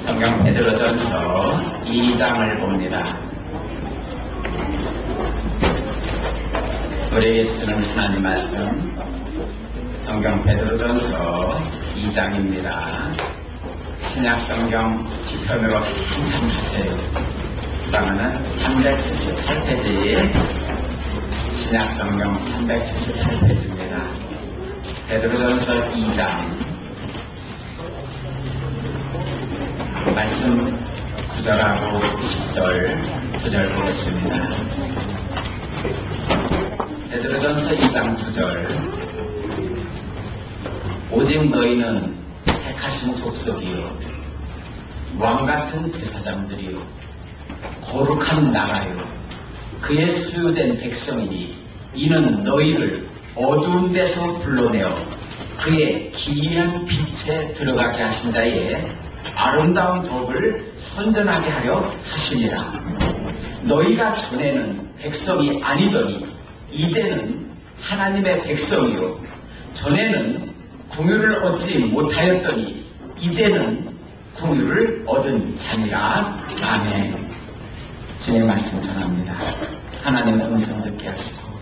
성경 베드로전서 2장을 봅니다. 우리에게 쓰는 하나님 말씀 성경 베드로전서 2장입니다. 신약 성경 지편으로 한참 가세요. 그러면은 378페이지, 신약 성경 378페이지입니다. 베드로전서 2장 말씀 9절하고 10절, 9절 보겠습니다. 베드로전서 2장 9절. 오직 너희는 택하신 족속이요 왕같은 제사장들이요 거룩한 나라요 그의 소유된 백성이니 이는 너희를 어두운 데서 불러내어 그의 기이한 빛에 들어가게 하신 자의 아름다운 덕을 선전하게 하려 하시니라. 너희가 전에는 백성이 아니더니 이제는 하나님의 백성이요 전에는 궁유를 얻지 못하였더니 이제는 궁유를 얻은 자니라. 아멘. 주님의 말씀 전합니다. 하나님의 음성 듣게 하시고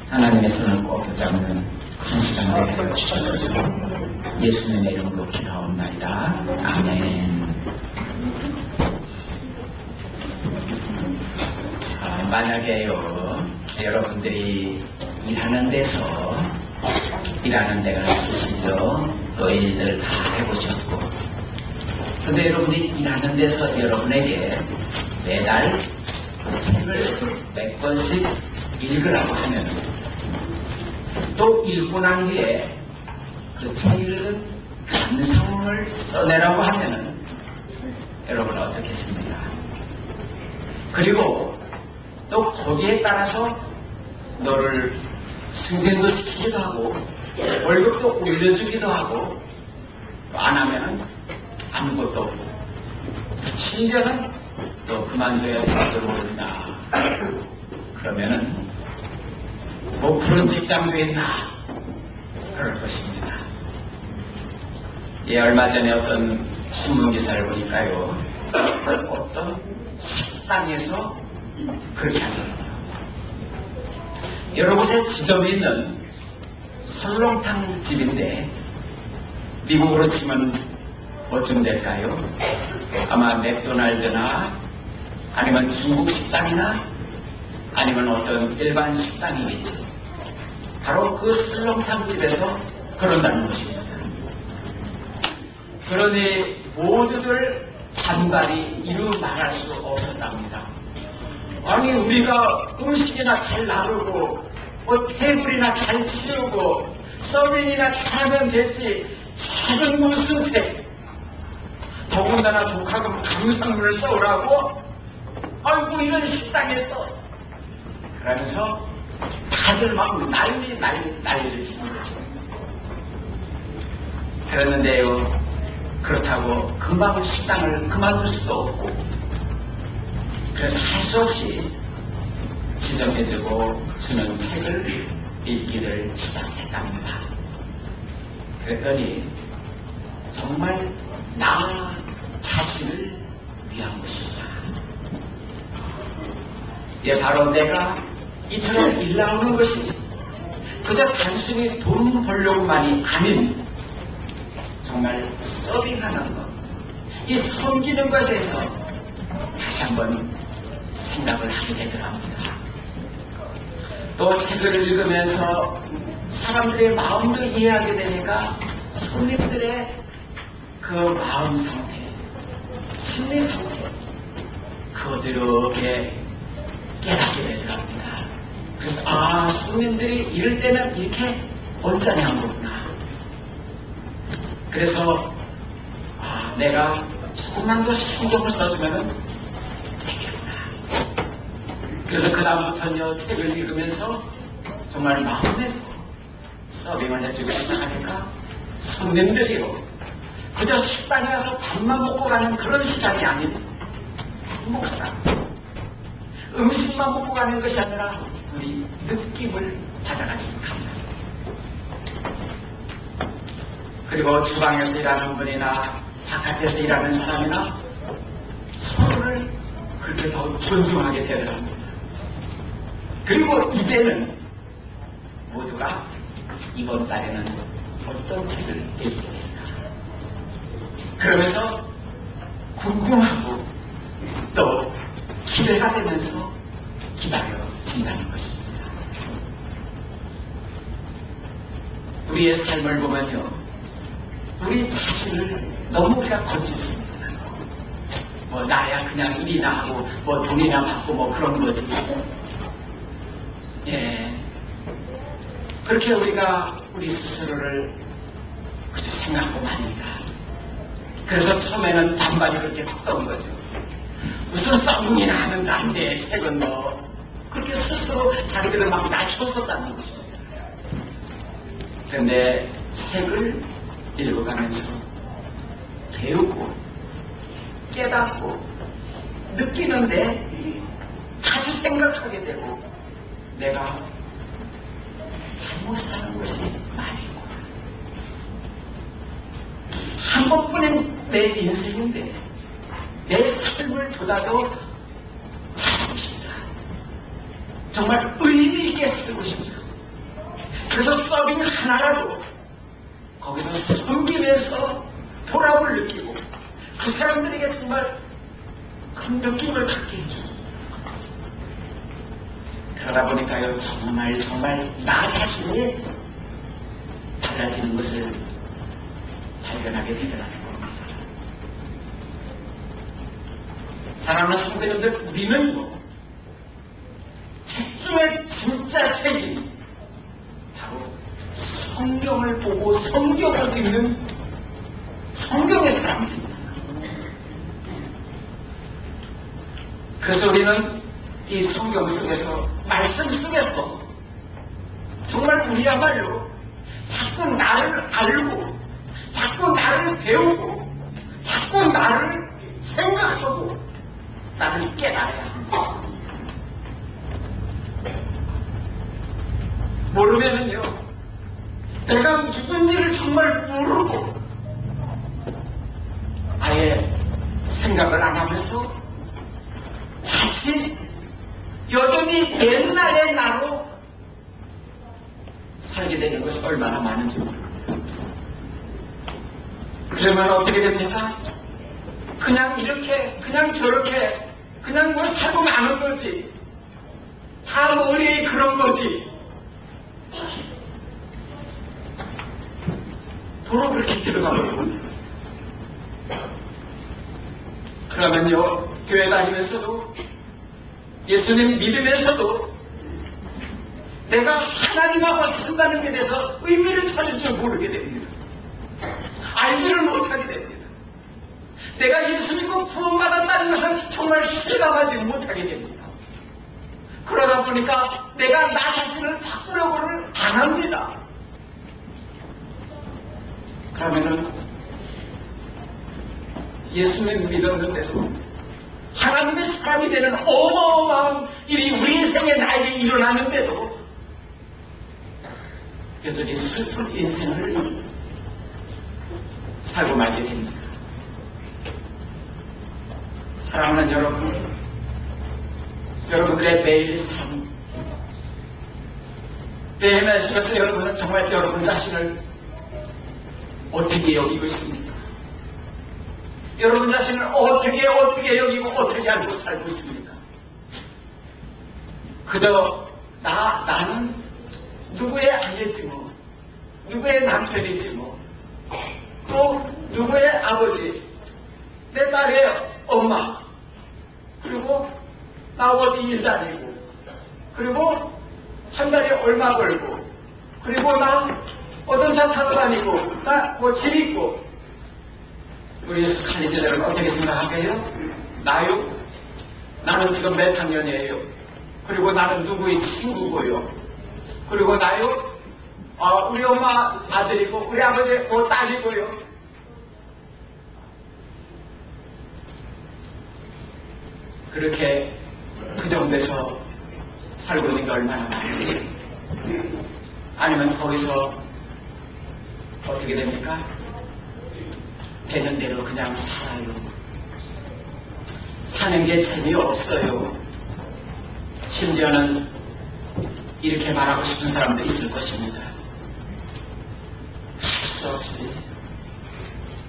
하나님의 손을 꼭 붙잡는 큰 시간 되게 하여 주셔서 예수님의 이름으로 기도하옵나이다. 아멘. 만약에요 여러분들이 일하는 데가 있으시죠? 또 일들 다 해보셨고, 근데 여러분이 일하는 데서 여러분에게 매달 책을 몇 권씩 읽으라고 하면, 또 읽고 난 뒤에 그 책 읽은 감상을 써내라고 하면은 여러분은 어떻겠습니까? 그리고 또 거기에 따라서 너를 승진도 시키기도 하고 월급도 올려주기도 하고, 안 하면은 아무것도 없고, 심지어는 또 그만둬야 될지도 모른다. 그러면은 뭐 그런 직장도 있나 그럴 것입니다. 예, 얼마 전에 어떤 신문기사를 보니까요, 어떤 식당에서 그렇게 하더라고요. 여러 곳에 지점이 있는 설렁탕 집인데, 미국으로 치면 어쩜 될까요? 아마 맥도날드나 아니면 중국 식당이나 아니면 어떤 일반 식당이겠죠. 바로 그 설렁탕 집에서 그런다는 것입니다. 그러니 모두들 반발이 이루 말할 수 없었답니다. 아니, 우리가 음식이나 잘 나르고 뭐 테이블이나 잘 치우고 서빙이나 잘하면 되지, 작은 무슨 책, 더군다나 독학은 감상문을 써오라고? 아이고, 이런 식당에서. 그러면서 다들 막 난리를 치는 거죠. 그랬는데요, 그렇다고 금방 식당을 그만둘 수도 없고, 그래서 할 수 없이 지정해주고 주는 책을 읽기를 시작했답니다. 그랬더니 정말 나 자신을 위한 것입니다. 예, 바로 내가 이처럼 일 나오는 것이 그저 단순히 돈 벌려고만이 아닌, 정말 서빙하는 것, 이 섬기는 것에 대해서 다시 한번 생각을 하게 되더랍니다. 또 책을 읽으면서 사람들의 마음도 이해하게 되니까 손님들의 그 마음 상태, 심리 상태, 그것들을 이렇게 깨닫게 되더랍니다. 그래서 손님들이 이럴 때는 이렇게 언짢아한 거구나. 그래서 내가 조금만 더 신경을 써주면은 되겠구나. 그래서 그 다음부터는요, 책을 읽으면서 정말 마음에서 서빙을 해주기 시작하니까 손님들이요, 그저 식당에 가서 밥만 먹고 가는 그런 시간이 아닌 행복하다. 음식만 먹고 가는 것이 아니라 우리 느낌을 받아가지고 갑니다. 그리고 주방에서 일하는 분이나 바깥에서 일하는 사람이나 서로를 그렇게 더 존중하게 되더랍니다. 그리고 이제는 모두가 이번 달에는 어떤 책을 읽게 될까 그러면서 궁금하고 또 기대가 되면서 기다려진다는 것입니다. 우리의 삶을 보면요, 우리 자신을 너무 우리가 거짓습니다. 뭐 나야 그냥 일이나 하고 뭐 돈이나 받고 뭐 그런 거지. 예, 그렇게 우리가 우리 스스로를 그저 생각하고 마니까. 그래서 처음에는 반발이 그렇게 컸던 거죠. 무슨 썩음이나 하면 난데 책은 뭐 그렇게 스스로 자기들을 막 낮췄었다는 것입니다. 그런데 책을 읽어가면서 배우고 깨닫고 느끼는데 다시 생각하게 되고 내가 잘못 사는 것이 많이 있고 한 번뿐인 내 인생인데 내 삶을 보다 더 살고 싶다. 정말 의미 있게 쓰고 싶다. 그래서 서빙 하나라도 거기서 섬기면서 보람을 느끼고 그 사람들에게 정말 큰 느낌을 갖게 해줍니다. 그러다 보니까요, 정말 나 자신이 달라지는 것을 발견하게 되더라는 겁니다. 사랑하는 성도님들, 우리는 뭐 책 중에 진짜 책이 바로 성경을 보고 성경을 읽는 성경의 사람들입니다. 그래서 우리는 이 성경 속에서, 말씀 속에서 정말 우리야말로 자꾸 나를 알고 자꾸 나를 배우고 자꾸 나를 생각하고 나를 깨달아야 합니다. 모르면은요, 내가 누군지를 정말 모르고 아예 생각을 안 하면서 다시 여전히 옛날의 나로 살게 되는 것이 얼마나 많은지 모릅니다. 그러면 어떻게 됩니까? 그냥 이렇게, 그냥 저렇게, 그냥 뭐 살고 마는 거지. 다 머리에 그런 거지. 도로 그렇게 들어가버리고. 그러면요, 교회 다니면서도 예수님 믿으면서도 내가 하나님하고 산다는 게 대해서 의미를 찾을 줄 모르게 됩니다. 알지를 못하게 됩니다. 내가 예수 믿고 구원받았다는 것을 정말 실감하지 못하게 됩니다. 그러다 보니까 내가 나 자신을 바꾸려고는 안 합니다. 그러면은 예수님 믿었는데도 하나님의 사람이 되는 어마어마한 일이 우리 인생에 나에게 일어나는데도 여전히 슬픈 인생을 살고 말게 됩니다. 사랑하는 여러분, 여러분들의 매일 삶, 매일매일 속에서 여러분은 정말 여러분 자신을 어떻게 여기고 있습니까? 여러분 자신을 어떻게 여기고 어떻게 알고 살고 있습니까? 그저 나는 누구의 아내지 뭐, 누구의 남편이지 뭐, 또 누구의 아버지, 내 딸의 엄마, 그리고 나 어디 일 다니고, 그리고 한 달에 얼마 벌고, 그리고 나 어떤 차 타고 다니고, 나 뭐 집 있고. 우리 스칼리즈들은 어떻게 생각하게요? 나요? 나는 지금 몇 학년이에요? 그리고 나는 누구의 친구고요? 그리고 나요? 우리 엄마 아들이고 우리 아버지 뭐 딸이고요? 그렇게 그 정도에서 살고 있는 게 얼마나 많은지. 아니면 거기서 어떻게 됩니까? 되는 대로 그냥 살아요. 사는 게 재미없어요. 심지어는 이렇게 말하고 싶은 사람도 있을 것입니다. 할 수 없이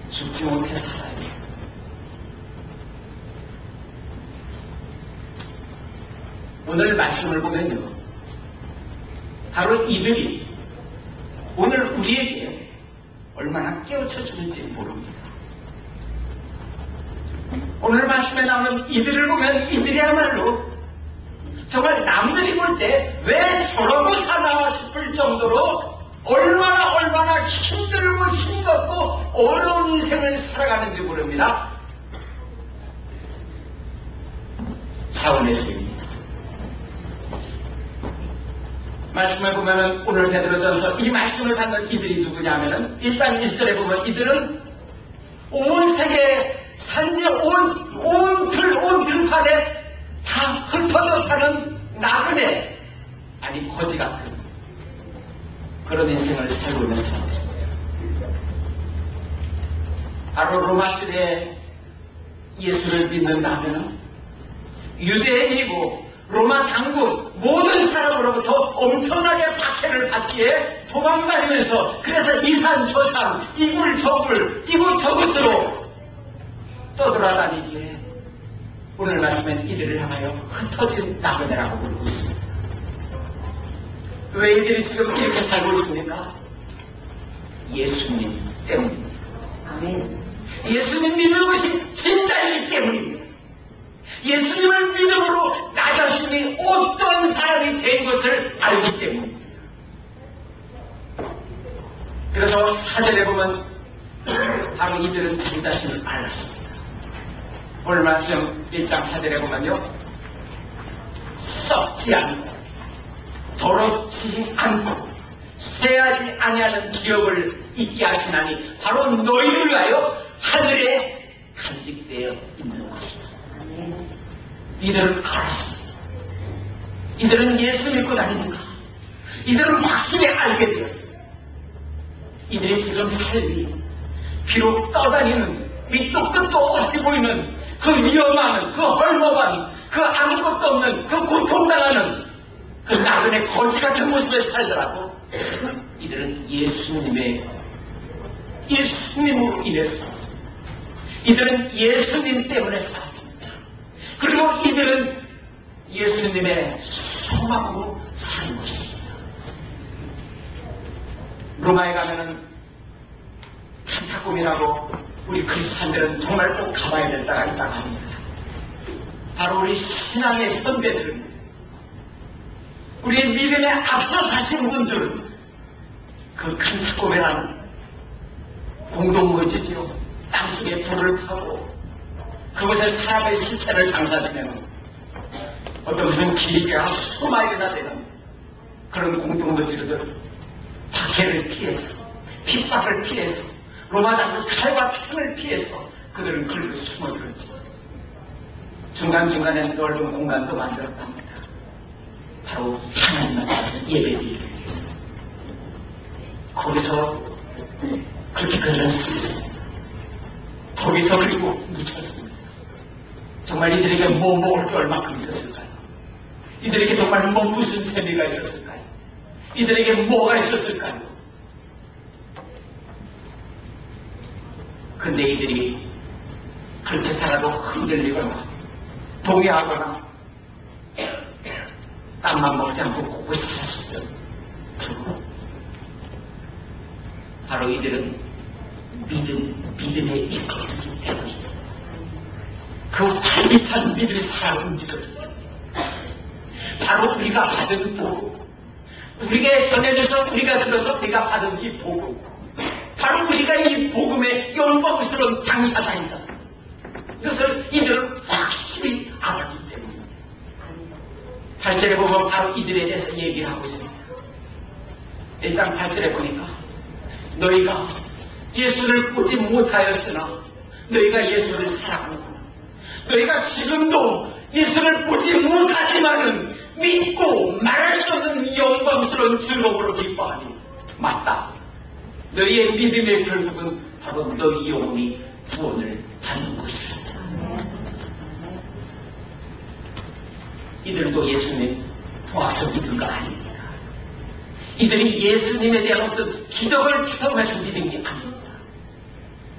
죽지 못해 살아요. 오늘 말씀을 보면요, 바로 이들이 오늘 우리에게 얼마나 깨우쳐 주는지 모릅니다. 오늘 말씀에 나오는 이들을 보면 이들이야말로 정말 남들이 볼 때 왜 저러고 사나 싶을 정도로 얼마나 힘들고 힘겹고 어려운 인생을 살아가는지 모릅니다. 차원에서입니다. 말씀을 보면은 오늘 베드로전서 이 말씀을 받는 이들이 누구냐면은 1장 1절에 보면 이들은 온 세계 산지 온 들판에 다 흩어져 사는 나그네, 아니 거지 같은 그런 인생을 살고 있는 사람들입니다. 바로 로마 시대에 예수를 믿는다면은 유대인이고 로마 당국 모든 사람으로부터 엄청나게 박해를 받기에 도망다니면서 그래서 이산 저산 이굴 저굴 이곳 저곳으로 떠돌아다니기에 오늘 말씀은 이들을 향하여 흩어진 나그네라고 부르고 있습니다. 왜 이들이 지금 이렇게 살고 있습니까? 예수님 때문입니다. 아멘. 예수님 믿는 것이 진짜이기 때문입니다. 예수님을 믿음으로 나 자신이 어떤 사람이 된 것을 알기 때문입니다. 그래서 사절에 보면 바로 이들은 자기 자신을 알았습니다. 오늘 말씀 1장 4절에 보면요, 썩지 않고 더럽지 않고 쇠하지 아니하는 기업을 있게 하시나니 바로 너희를 위하여 하늘에 간직되어 있는 것이다. 이들은 알았습니다. 이들은 예수 믿고 다니는가? 이들은 확실히 알게 되었습니다. 이들이 지금 삶이 비록 떠다니는 밑도 끝도 없이 보이는 그 위험한, 그 헐먹한, 그 아무것도 없는, 그 고통당하는 그 나그네 거지 같은 모습에 살더라도 이들은 예수님으로 인해서 살았습니다. 이들은 예수님 때문에 살았습니다. 그리고 이들은 예수님의 소망으로 사는 것입니다. 로마에 가면은 칸타콤이라고 우리 크리스찬들은 정말 꼭 가봐야 될 때가 있다고 합니다. 바로 우리 신앙의 선배들은, 우리의 믿음에 앞서 사신 분들은 그 칸타콤이라는 공동묘지지로 땅속에 불을 파고 그곳에 사람의 시체를 장사지내는 어떤 무슨 길이가 수마일이나 되는 그런 공동묘지로들 박해를 피해서 핍박을 피해서 로마 당국 칼과 총을 피해서 그들은 글로 숨어들었지. 중간중간에 넓은 공간도 만들었답니다. 바로 하나님만 예배드리기 위해서. 거기서 그렇게 그들은 살았습니다. 거기서 그리고 묻혔습니다. 정말 이들에게 뭐 먹을 게 얼마큼 있었을까요? 이들에게 정말 무슨 재미가 있었을까요? 이들에게 뭐가 있었을까요? 근데 이들이 그렇게 살아도 흔들리거나 동요하거나 땀만 먹지 않고 꼿꼿이 살았을 때 바로 이들은 믿음에 있었기 때문입니다. 그 활기찬 믿음이 살아 움직여요. 바로 우리가 받은 복, 우리에게 전해져서 우리가 들어서 우리가 받은 이 복음, 바로 우리가 이 복음의 영광스러운 당사자입니다. 이것을 이들은 확실히 알았기 때문입니다. 8절에 보면 바로 이들에 대해서 얘기를 하고 있습니다. 1장 8절에 보니까 너희가 예수를 보지 못하였으나 너희가 예수를 사랑하는구나. 너희가 지금도 예수를 보지 못하지만은 믿고 말할 수 없는 영광스러운 즐거움으로 기뻐하니 맞다. 너희의 믿음의 결국은 바로 너희 영혼이 구원을 받는 것입니다. 이들도 예수님 도와서 믿은 거 아닙니다. 이들이 예수님에 대한 어떤 기적을 경험해서 믿은 게 아닙니다.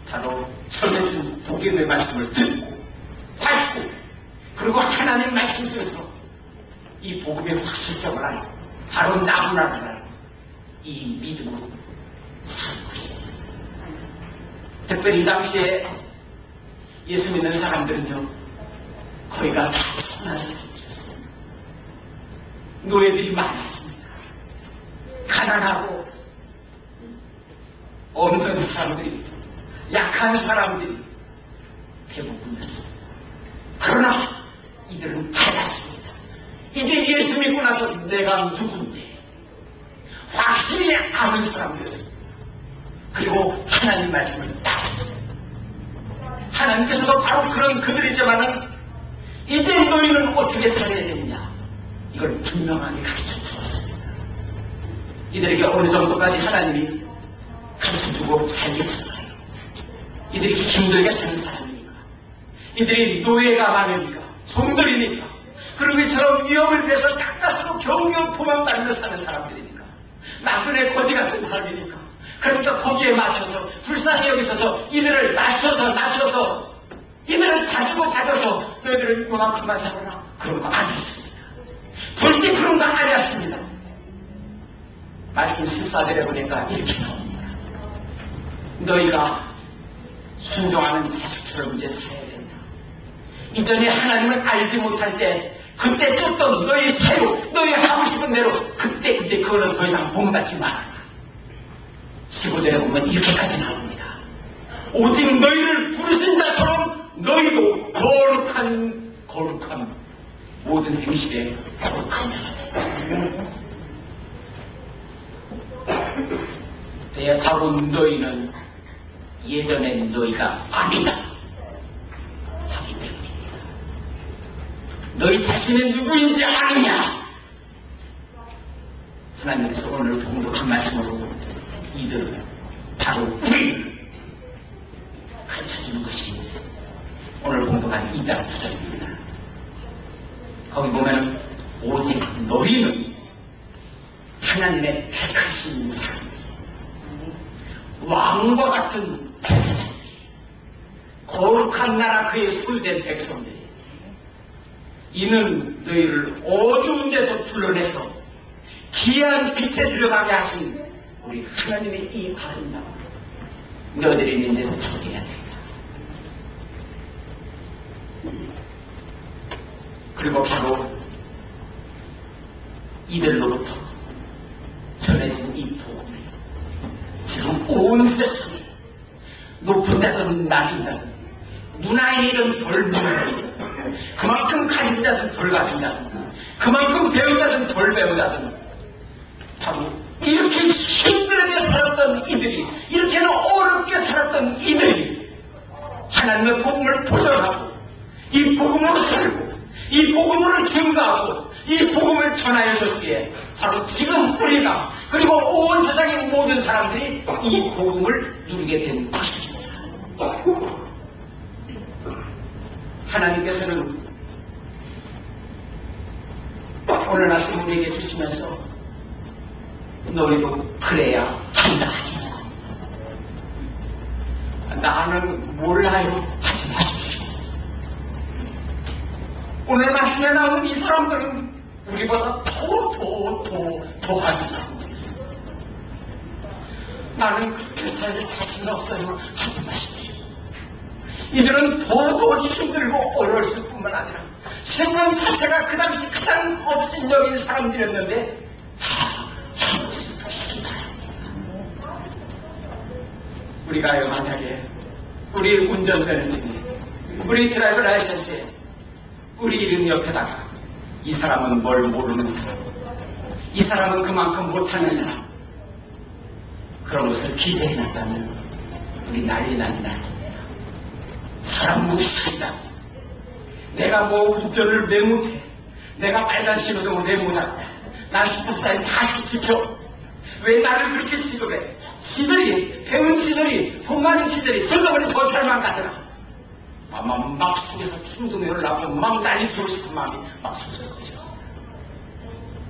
바로 전해준 복음의 말씀을 듣고 밟고 그리고 하나님 말씀 속에서 이 복음의 확실성을 알고 바로 나구나를 알고 이 믿음으로 사는 것입니다. 특별히 이 당시에 예수 믿는 사람들은요, 거의가 다 천한 사람들이었습니다. 노예들이 많았습니다. 가난하고 없는 사람들이, 약한 사람들이 대부분이었습니다. 그러나 이들은 달랐습니다. 이제 예수 믿고 나서 내가 누군데 확실히 아는 사람들이었습니다. 그리고 하나님 말씀을 따랐습니다. 하나님께서도 바로 그런 그들이지만은 이제 너희는 어떻게 살아야 되느냐, 이걸 분명하게 가르쳐 주었습니다. 이들에게 어느 정도까지 하나님이 가르쳐 주고 살겠어요. 이들이 힘들게 사는 사람이니까, 이들이 노예가 많으니까, 종들이니까, 그리고 이처럼 위험을 피해서 가까스로 겨우겨우 도망다니며 사는 사람들이니까, 나그네 거지 같은 사람이니까, 그러니까 거기에 맞춰서 불쌍히 여기셔서 이들을 낮춰서 이들을 봐줘서 너희들은 이만큼만 살아라, 그런 거 아니었습니다. 절대 그런 거 아니었습니다. 말씀 14절에 보니까 이렇게 나옵니다. 너희가 순종하는 자식처럼 이제 살아야 된다. 이전에 하나님을 알지 못할 때 그때 쫓던 너희 사유, 너희 하고 싶은 대로 그때 이제 그거는 더 이상 본받지 말아라. 15절에 보면 이렇게까지 나옵니다. 오직 너희를 부르신 자처럼 너희도 거룩한 모든 행실에 거룩한 자가 되라. 네, 바로 너희는 예전에 너희가 아니다 하기 때문입니다. 너희 자신이 누구인지 아느냐? 하나님께서 오늘 공독한 말씀으로 이들 바로 우리를 가르쳐주는 것이 오늘 공독한 2장 9절입니다. 거기 보면 오직 너희는 하나님의 택하신 사람들, 왕과 같은 제사장들, 거룩한 나라 그의 소유된 백성들이, 이는 너희를 어두운 데서 불러내서 귀한 빛에 들어가게 하신 우리 하나님의 이 아름다움, 너희들이 이제 정해야 된다. 그리고 바로 이들로부터 전해진 이 복음을 지금 온 세상에 높은 자든 낮은 자든 문화인이든 덜 문화인이든 그만큼 가진 자든 덜 가진 자든 그만큼 배운 자든 덜 배운 자든 바로 이렇게 힘들게 살았던 이들이, 이렇게는 어렵게 살았던 이들이 하나님의 복음을 보존하고 이 복음으로 살고 이 복음을 증거하고 이 복음을 전하여 줬기에 바로 지금 우리가 그리고 온 세상의 모든 사람들이 이 복음을 누리게 된 것입니다. 하나님께서는 오늘 말씀 우리에게 주시면서 너희도 그래야 한다 하시는 겁니다. 나는 몰라요 하지 마십시오. 오늘 말씀에 나오는 이 사람들은 우리보다 더한 사람들이었어요. 나는 그렇게 살 자신 없어요 하지 마십시오. 이들은 더 힘들고 어려웠을 뿐만 아니라 신분 자체가 그 당시 가장 업신여긴 사람들이었는데 다 한것을 믿습니다. 우리가 만약에 우리 운전되는 중에 우리 드라이버 라이센스에 우리 이름 옆에다가 이 사람은 뭘 모르는 사람, 이 사람은 그만큼 못하는 사람, 그런 것을 기재해놨다면 우리 난리 난다. 사람 무시한다. 내가 뭐 운전을 왜 못해? 내가 빨간 신호등을 왜 못한다? 난 10분사에 다 지켜. 왜 나를 그렇게 취급해? 지들이, 배운 지들이, 돈 많은 지들이 슬쩍거리 도살만 가더라. 막 속에서 충동이 올라오고 막 난리치고 싶은 마음이 막 솟을 거죠.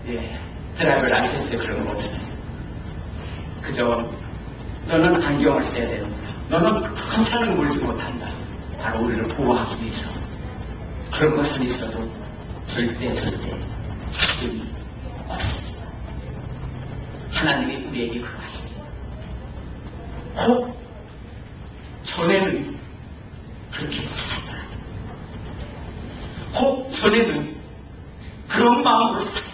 예, 드라이브를 아시겠죠? 그런 거 없어요. 그저 너는 안경을 써야 되는구나. 너는 큰 차를 몰지 못한다. 바로 우리를 보호하기 위해서. 그런 것은 있어도 절대 자격이 없습니다. 하나님이 우리에게 그러하십니다. 혹 전에는 그렇게 살았다. 혹 전에는 그런 마음으로 살았다.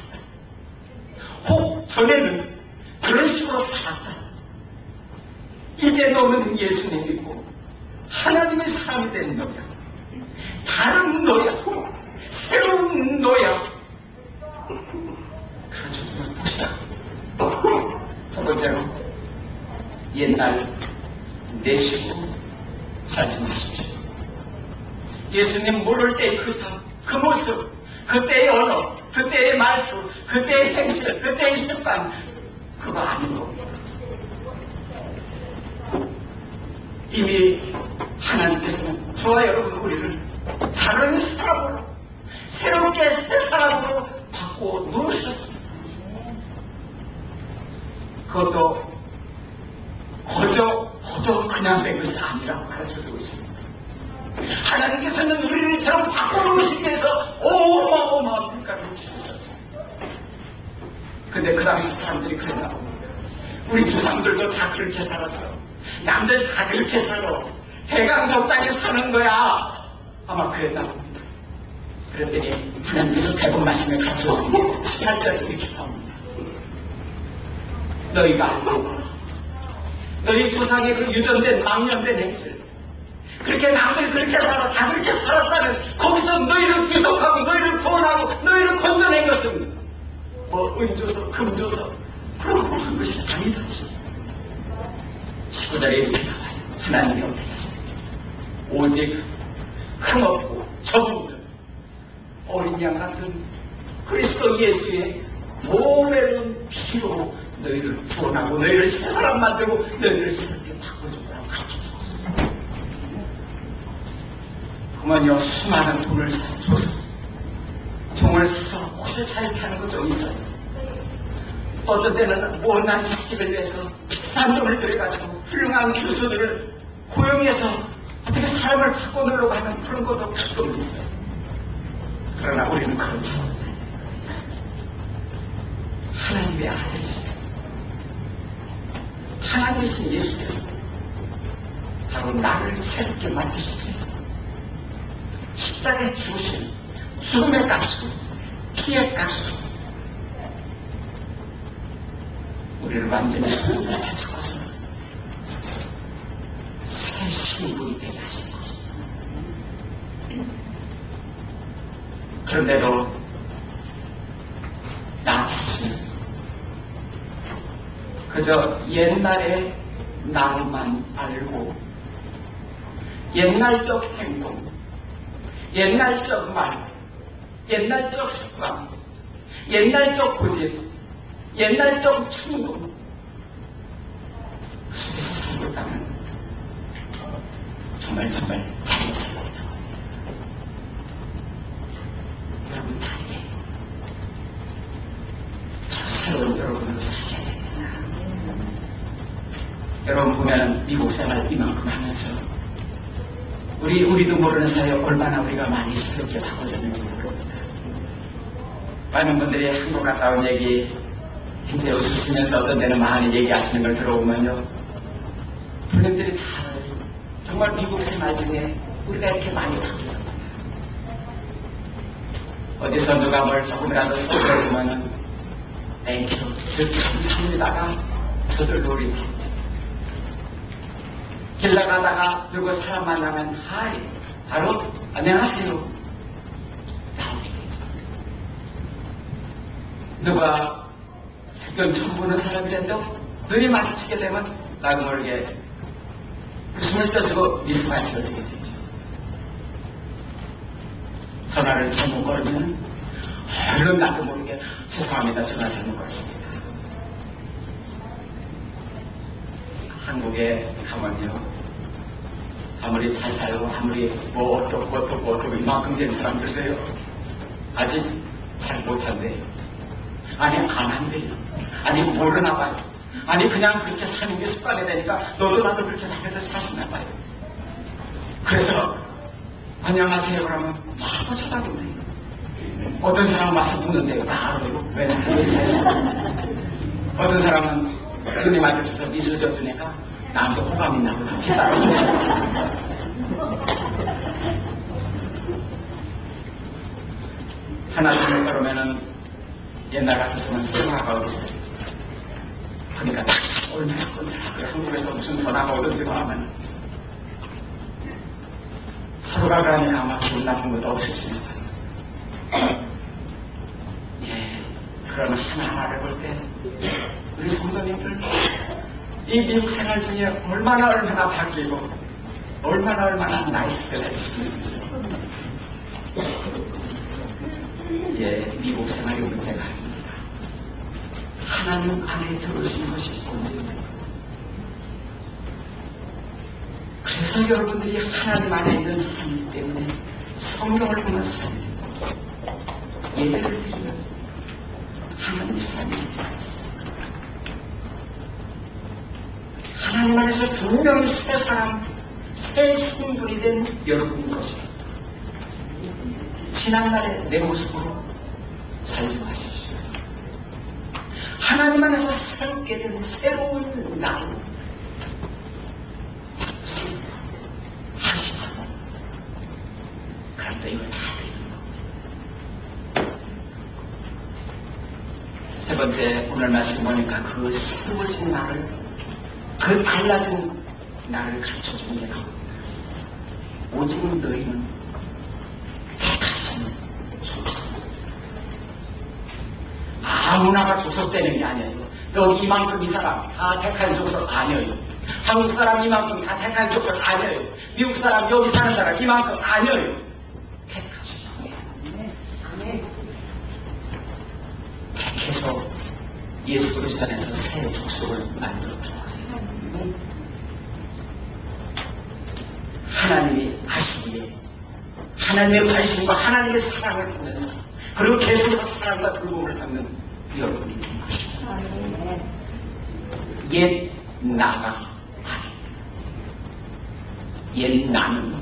혹 전에는 그런 식으로 살았다. 이제 너는 예수님 믿고 하나님의 사람이 된 너야. 다른 너야. 새로운 너야. 그렇죠. 봅시다. 첫 번째로 옛날 내시고 살펴보십시오. 예수님 모를 때의 그 모습, 그때의 언어, 그때의 말투, 그때의 행실, 그때의 습관, 그거 아닌 겁니다. 이미 하나님께서는 저와 여러분 우리를 다른 사람으로, 새롭게 새 사람으로 바꿔 놓으셨습니다. 그것도 거저 그냥 된 것이 아니라고 가르쳐주고 있습니다. 하나님께서는 우리를 이처럼 바꿔놓으시기 위해서 어마어마한 평가를 주셨어요. 근데 그 당시 사람들이 그랬나 봅니다. 우리 조상들도 다 그렇게 살았어요. 남들 다 그렇게 살아. 대강 적당히 사는 거야. 아마 그랬나 봅니다. 그랬더니 하나님께서 대본 말씀에 가져오는 18절에 이렇게 나옵니다. 너희가 알고 너희 조상의 그 유전된 망년된 행실, 그렇게 남들 그렇게 살아, 다 그렇게 살았다는 거기서 너희를 구속하고 너희를 구원하고 너희를 건져낸 것은 뭐 은조서 금조서 그런 거 한 것이 아니다. 19절에 이렇게 나와요. 하나님이 어떻게 하십니까? 오직 흠없고 적없는 어린 양 같은 그리스도 예수의 보배로운 피로 너희를 구원하고 너희를 새 사람 만들고 너희를 새롭게 바꿔주라고 가르쳐주었습니다. 그만요, 수많은 돈을 줘서 종을 사서 옷을 잘 타는 거 좀 있어요. 어떤 때는 못난 자식을 위해서 비싼 돈을 들여가지고 훌륭한 교수들을 고용해서 어떻게 사람을 바꿔놓으려고 하는 그런 것도 가끔 있어요. 그러나 우리는 그렇지 않아요. 하나님의 아들이시죠. 하나님이신 예수께서 바로 나를 새롭게 만드시기 위해서 십자가에 죽으신 죽음의 값으로 피의 값으로 우리를 완전히 새롭게 바꿔서 새 신분이 되게 하신 것입니다. 그런데도 나 자신은 그저 옛날의 나만 알고 옛날적 행동, 옛날적 말, 옛날적 습관, 옛날적 고집, 옛날적 충동 그 속에서 살고 있다면 정말 잘했습니다. 여러분 달리 새로운 여러분으로 사셔야 됩니다. 여러분 보면 미국 생활 이만큼 하면서 우리도 모르는 사이에 얼마나 우리가 많이 새롭게 바꿔졌는지 모릅니다. 많은 분들이 한국 갔다 온 얘기 이제 웃으시면서 어떤 데는 많이 얘기하시는 걸 들어보면요, 분들이 다 정말 미국 생활 중에 우리가 이렇게 많이 바뀌었다. 어디서 누가 뭘 조금이라도 쏘려주면은 땡큐, 저큰 산에다가 저절로 우리 길 나가다가 누구 사람 만나면 하이, 바로 안녕하세요 나오게 되죠. 누가 생전 처음 보는 사람이라도 눈이 마주치게 되면 나도 모르게 웃음을 떠주고 미소가 지어지게 되죠. 전화를 잘못 걸면 얼른 나도 모르게 죄송합니다, 전화 잘못 걸었습니다. 한국에 가면요, 아무리 잘 살고 아무리 뭐 어떻고 이만큼 된 사람들도요 아직 잘 못한대요. 아니 안 한대요. 아니 모르나 봐요. 아니 그냥 그렇게 사는 게 습관이 되니까 너도 나도 그렇게 다녀서 사시나 봐요. 그래서 안녕하세요 그러면 자꾸 쳐다보네요. 어떤 사람은 와서 묻는데요. 나 알아요. 왜 나를 왜 사시나. 어떤 사람은 눈이 마주쳐서 미소 져주니까 나한테 호감이 나고 다 기다려요. 천하중에 그러면은 옛날 같았으면 전화가 어디 있어요. 그러니까 얼마나 건드라고요. 한국에서 무슨 전화가 오든지 하면 서로가 그러니까 아마 기분 나쁜 것도 없으시나 봐요. 예, 그런 하나하나를 볼 때 우리 성도님들 이 미국 생활 중에 얼마나 바뀌고 얼마나 나이스를 했습니까. 예, 미국 생활이 문제가 아닙니다. 하나님 안에 들어오신 것이 문제입니다. 그래서 여러분들이 하나님 안에 있는 사람이기 때문에 성경을 보는 사람입니다. 예배를 드리는 하나님 사람이지 않습니까? 하나님 안에서 분명히 새 사람, 새 신분이 된 여러분인 것입니다. 지난날의 내 모습으로 살지 마십시오. 하나님 안에서 새롭게 된 새로운 나로 하시고 그런데 이걸 다 되는 겁니다. 세 번째 오늘 말씀 보니까 그 새로워진 나를, 그 달라진 나를 가르쳐주는 게 나옵니다. 오직 너희는 아무나가 족속되는 게 아니에요. 여기 이만큼 이 사람 다 택한 족속 아니에요. 한국 사람 이만큼 다 택한 족속 아니에요. 미국 사람 여기 사는 사람 이만큼 아니에요. 택하신 거예요. 택해서 예수 그리스도 안에서 새 족속을 만들었다. 하나님이 하시기에 하나님의 관심과 하나님의 사랑을 보면서 그리고 계속해서 사랑과 돌봄을 받는 여러분이 된 것입니다. 옛 나가 아니, 옛 나는 나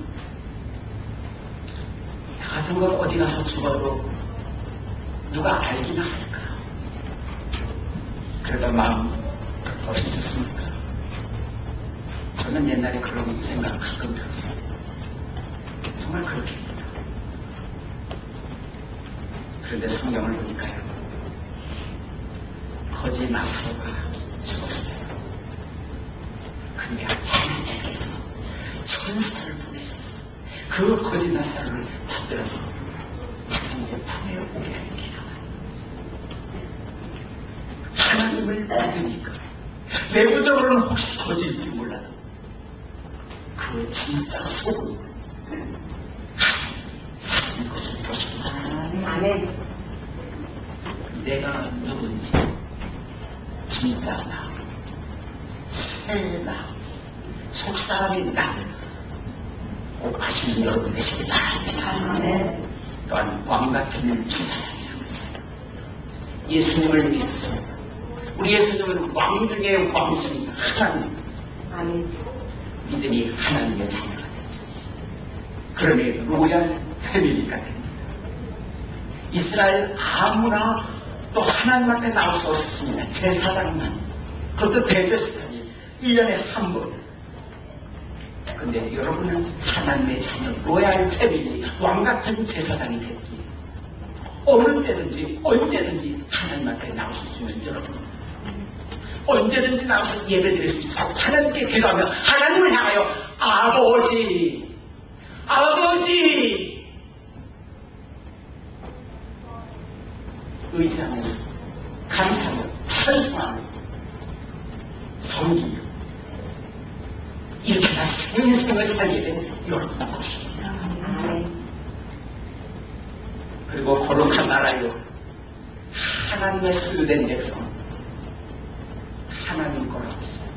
같은 건 어디 가서 죽어도 누가 알기나 할까. 그러다 마음 없으셨습니까? 저는 옛날에 그런 생각 가끔 들었어요. 정말 그렇게 합니다. 그런데 성경을 보니까요, 거지 나사로가 죽었어요. 근데 하나님께서 천사를 보냈어요. 그 거지 나사로를 받들어서 하나님의 품에 오게 하는 게 나와요. 하나님을 믿으니까 내부적으로는 혹시 거지일지 몰라도 그 진짜 속은 하나님이 것을 보신다. 아멘. 내가 누군지 진짜 나, 새 나, 속사람이 나 꼭 아시는 여러분 되시기 바랍니다. 아멘. 또한 왕같은 주사람이라고 했어요. 예수님을 믿으세요. 우리 예수님은 왕 중에 왕이십니다. 하나님. 아멘. 믿으니 하나님의 자녀가 되죠. 그러니 로얄 패밀리가 됩니다. 이스라엘 아무나 또 하나님 앞에 나올 수 없었습니다. 제사장만. 그것도 대제사장이 1년에 한 번. 근데 여러분은 하나님의 자녀 로얄 패밀리 왕같은 제사장이 됐기에 어느 때든지 언제든지 하나님 앞에 나올 수 있는 여러분, 언제든지 나와서 예배드릴 수 있고 하나님께 기도하며 하나님을 향하여 아버지 아버지 의지하면서 감사하며 찬송하며 섬기며 이렇게 다 생생을 살게 된 여러분의 것입니다. 그리고 거룩한 나라요, 하나님의 소유된 백성, 하나님 거라고 했어요.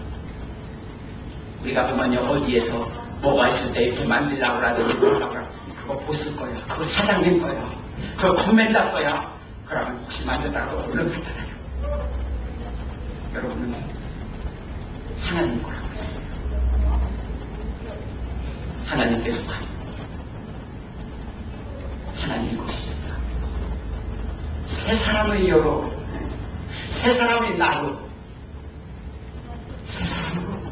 우리가 보면요, 어디에서 뭐가 있을 때 이렇게 만지려고 하더니 그거 보실 거야. 그거 사장님 거야. 그거 건맨다 거야. 그러면 혹시 만졌다가 얼른 갖다라요. 여러분은 하나님 거라고 했어요. 하나님께서 가요. 하나님 것입니다. 새 사람의 여로, 새 사람의 나로, 새 사람으로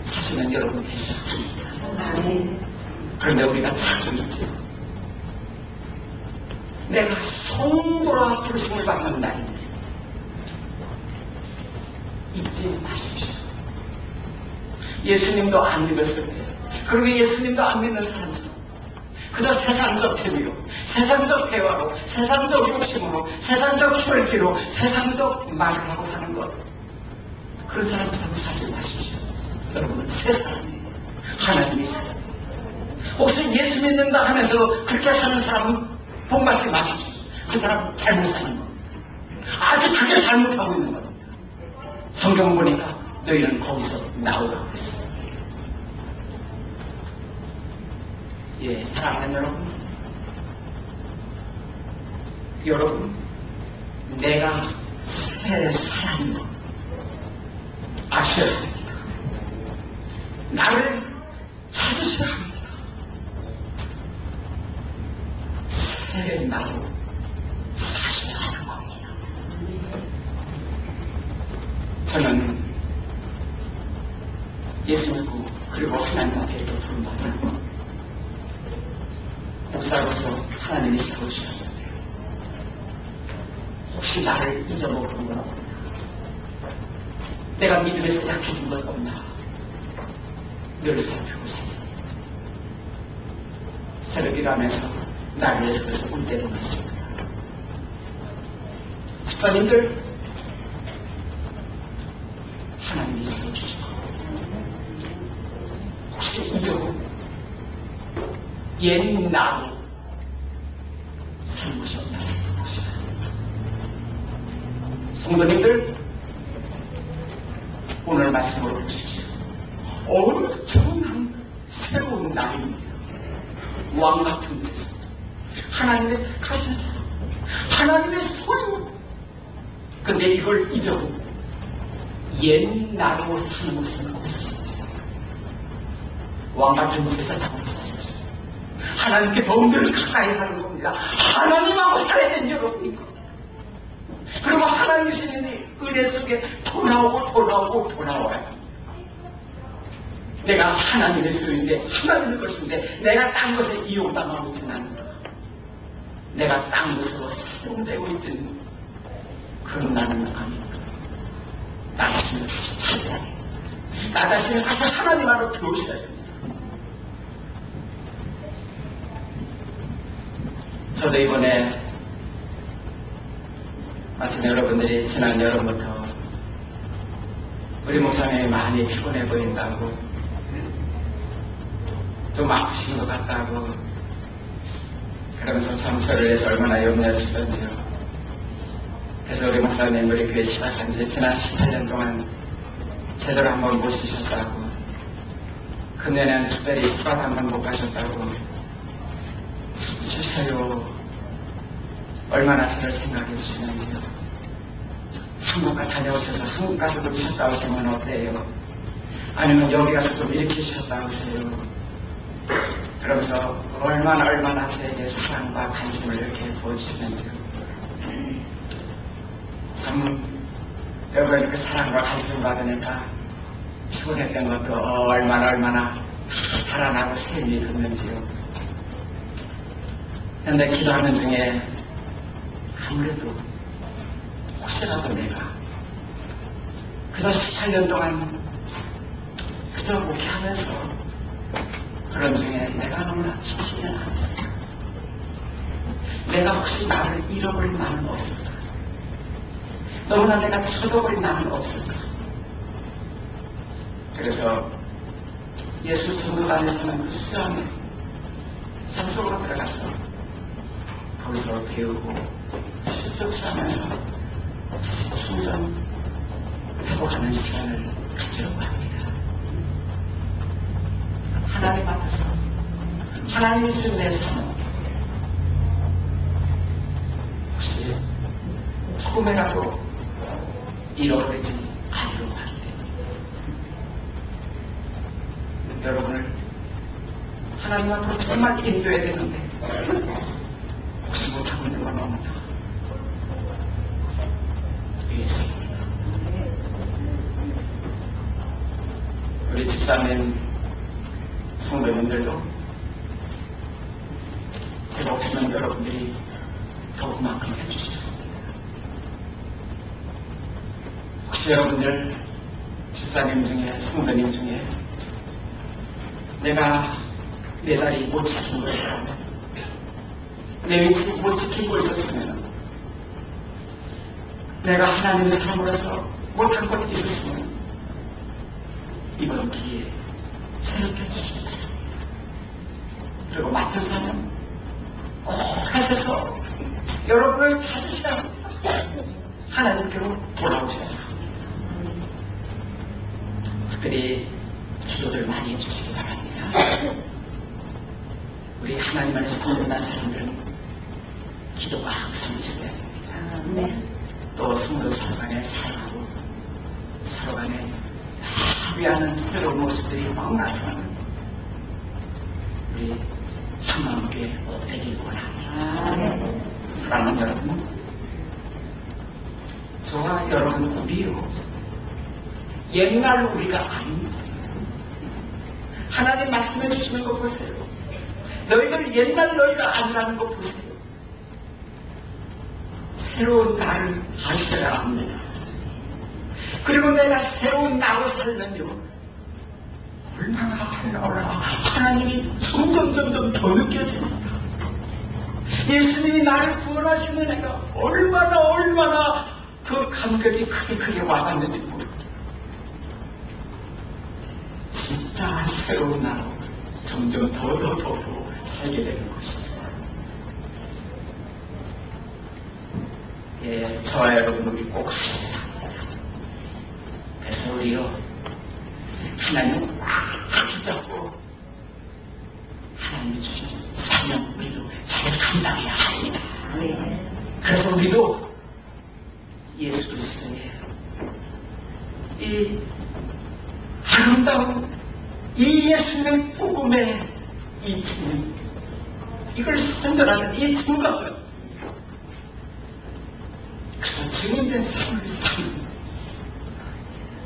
사시는 여러분 되셔야 합니다. 그런데 우리가 찾고 있죠. 내가 성도라 부르심을 받는 날인데 잊지 마십시오. 예수님도 안 믿었을 때, 그리고 예수님도 안 믿는 사람들도 그저 세상적 재미로, 세상적 대화로, 세상적 욕심으로, 세상적 혈기로, 세상적 말을 하고 사는 것, 그런 사람처럼 살지 마십시오. 여러분은 새 사람이에요. 하나님이 사람. 혹시 예수 믿는다 하면서 그렇게 사는 사람은 본받지 마십시오. 그 사람 잘못 사는 겁니다. 아주 크게 잘못하고 있는 겁니다. 성경 보니까 너희는 거기서 나오라고 했어요. 예, 사랑하는 여러분, 내가 새 사람인 것 아셔야 합니다. 나를 찾으셔야 합니다. 새 나로 사셔야 하는 겁니다. 저는 예수 믿고 그리고 하나님한테 이렇게 부른다면 목사로서 하나님이 세워주셨는데 혹시 나를 잊어먹은 건 없나? 내가 믿음에서 약해진 건 없나? 늘 살피고 살펴요. 새벽이라면서 나를 위해서 그래서 울 때도 많습니다. 집사님들, 하나님이 세워주시고 혹시 잊어먹은 옛 나로 사는 것이 없나 생각해보시라. 성도님들, 오늘 말씀으로 보십시오. 엄청난 새로운 날입니다. 왕같은 제사, 하나님의 가진 사람, 하나님의 소유. 근데 이걸 잊어보고 옛 나로 사는 것은 없습니다. 왕같은 제사 잡고 사십시오. 하나님께 더욱더 가까이 하는 겁니다. 하나님하고 살아야 되는 여러분인 겁니다. 그리고 하나님 주시는 은혜 속에 더 나오고 더 나오고 더 나와요. 내가 하나님의 소유인데, 하나님의 것인데, 내가 딴 것에 이용당하고 있지는 않는다. 내가 딴 것으로 사용되고 있지는 그런 나는 아닙니다. 나 자신을 다시 찾아야 됩니다. 나 자신을 다시 하나님 안으로 들어오셔야 됩니다. 저도 이번에 마침 여러분들이 지난 여름부터 우리 목사님이 많이 피곤해 보인다고, 좀 아프신 것 같다고 그러면서 참 저를 위해서 얼마나 염려하시던지요. 그래서 우리 목사님 우리 교회 시작한 지 지난 18년 동안 제대로 한번 못 쉬셨다고, 금년에는 특별히 휴가 한번 못 가셨다고, 쉬세요. 얼마나 저를 생각해 주시는지요. 한국 다녀오셔서 한국 가서도 쉬었다 오시면 어때요? 아니면 여기 가서 좀 이렇게 쉬었다 오세요. 그러면서 얼마나 저에게 사랑과 관심을 이렇게 보여주시는지요. 참 여러분 이렇게 사랑과 관심을 받으니까 피곤했던 것도 얼마나 달아나고 샘이 돋는지요. 그런데 기도하는 중에 아무래도 혹시라도 내가 그저 18년 동안 그저 목회하면서 그런 중에 내가 너무나 지치진 않았을까? 내가 혹시 나를 잃어버린 나는 없을까? 너무나 내가 쳐져버린 나는 없을까? 그래서 예수 전도단에서는 그 수양에 산속으로 들어가서 거기서 배우고 다시 쫓아가면서 다시 충전 회복하는 시간을 가지려고 합니다. 하나님 앞에서 하나님 주신 내 삶은 혹시 조금이라도 잃어버리지 않으려고 하기 때문에 여러분을 하나님 앞으로 정말 인도해야 되는데 혹시 못하고 있는 건 없나? 예수, 우리 집사님 성도님들도 제가 없으면 여러분들이 더욱만큼 해주시죠. 혹시 여러분들 집사님 중에 성도님 중에 내가 내 자리 못 지킨 거라면 내 위치 못 지키고 있었으면 내가 하나님의 사람으로서 못한 것 있었으면 이번 기회에 새롭게 해주십니다. 그리고 맡은 사람 꼭 하셔서 여러분을 찾으시라 합니다. 하나님께로 돌아오셔야 합니다. 특별히 기도를 많이 해주시기 바랍니다. 우리 하나님 안에서 거듭난 사람들은 기도가 항상 있어야 됩니다. 또 성도 서로 간에 사랑하고 서로 간에 위하는 새로운 모습들이 막 나타나는 우리 한마음께 되길 원합니다. 사랑하는 여러분, 저와 여러분 우리요 옛날 우리가 아닙니다. 하나님 말씀해 주시는 거 보세요. 너희들 옛날 너희가 아니라는 거 보세요. 새로운 나를 하셔야 합니다. 그리고 내가 새로운 나로 살면요 얼마나 하나님이 점점 더 느껴집니다. 예수님이 나를 구원하시는 애가 얼마나 그 감격이 크게 와닿는지 모릅니다. 진짜 새로운 나로 점점 더 살게 되는 것입니다. 예, 저와 여러분 우리 꼭 하셔야 합니다. 그래서 우리요 하나님을 꽉 붙잡고 하나님이 주신 사명 우리도 잘 감당해야 합니다. 그래서 우리도 예수 그리스도의 이 아름다운 이 예수님의 복음의 이 증인, 이걸 선전하는 이 증거를 그래서 증인된 삶을 사는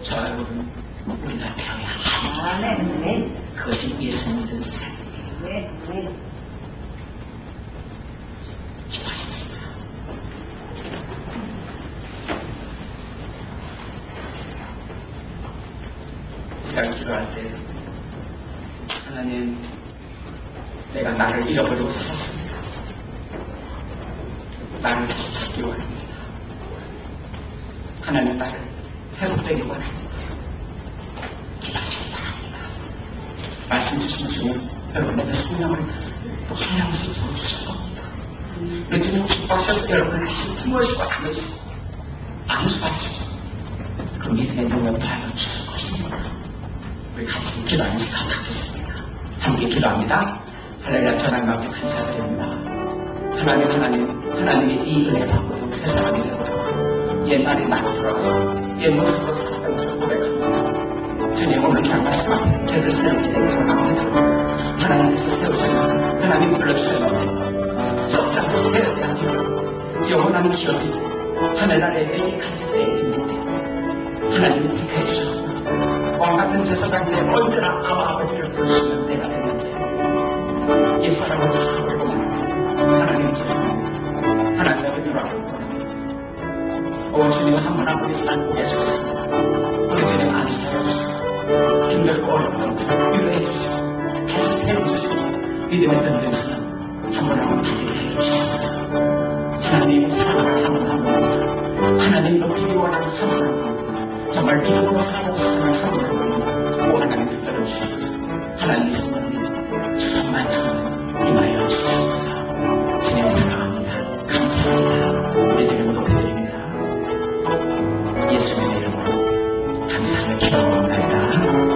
저와 여러분 우리가 되어야 합니다. 그것이 예수 믿는 삶입니다. 기도하십시다. 시간 기도할 때 하나님, 내가 나를 잃어버리고 살았습니다. 나를 다시 찾기 원합니다. 하나님, 나를 회복되기 원합니다. 기도하시기 바랍니다. 말씀 주시는 중에 여러분의 성령을 또 하나님께서 부어주실 겁니다. 요즘은 기뻐하셔서 여러분을 다시 품어주고 안아주고 안수하시고 그 믿음의 능력을 하여 주실 것입니다. 우리 같이 기도하는 시간 갖겠습니다. 함께 기도합니다. 할렐루야. 전함과 함께 감사드립니다. 하나님의 이 은혜 받고 새 사람이 되고 옛날에 나로 돌아가서 옛 모습으로 살았던 것을 고백합니다. 주님, 오늘 그냥 말씀 저희들 새롭게 되기 원합니다. 하나님께서 세우셨는데, 하나님 불러주셨는데 썩자고 세우지 않고 영원한 기업이 하늘 아래 내게 가질 때에 있는데 하나님이 택해 주셨고 왕같은 제사장 때 언제나 아버지를 부르시는 때가 됐는데 옛사람을 찾아보고 말합니다. 하나님 죄송합니다. 하나님 앞에 돌아가고 오 주님, 한 분 한 분이 살고 계시겠습니다. 우리 주님 안수하여 주시고 힘들고 어려운 것을 위로해 주시고 다시 세워주시고 믿음의 든든심은 한 분 한 분 달리게 해 주시옵소서. 하나님 사랑하는 한 분 한 분입니다. 하나님 높이기 원하는 한 분 한 분입니다. 정말 믿음으로 살아가고 싶은 한 분 한 분입니다. 오 하나님 붙들어 주시옵소서. 하나님 성령님 주님만 임하여 주시옵소서. 주님 사랑합니다. 감사합니다. 우리 주님 높여드립니다. 예수님의 이름으로 감사를 기도합니다.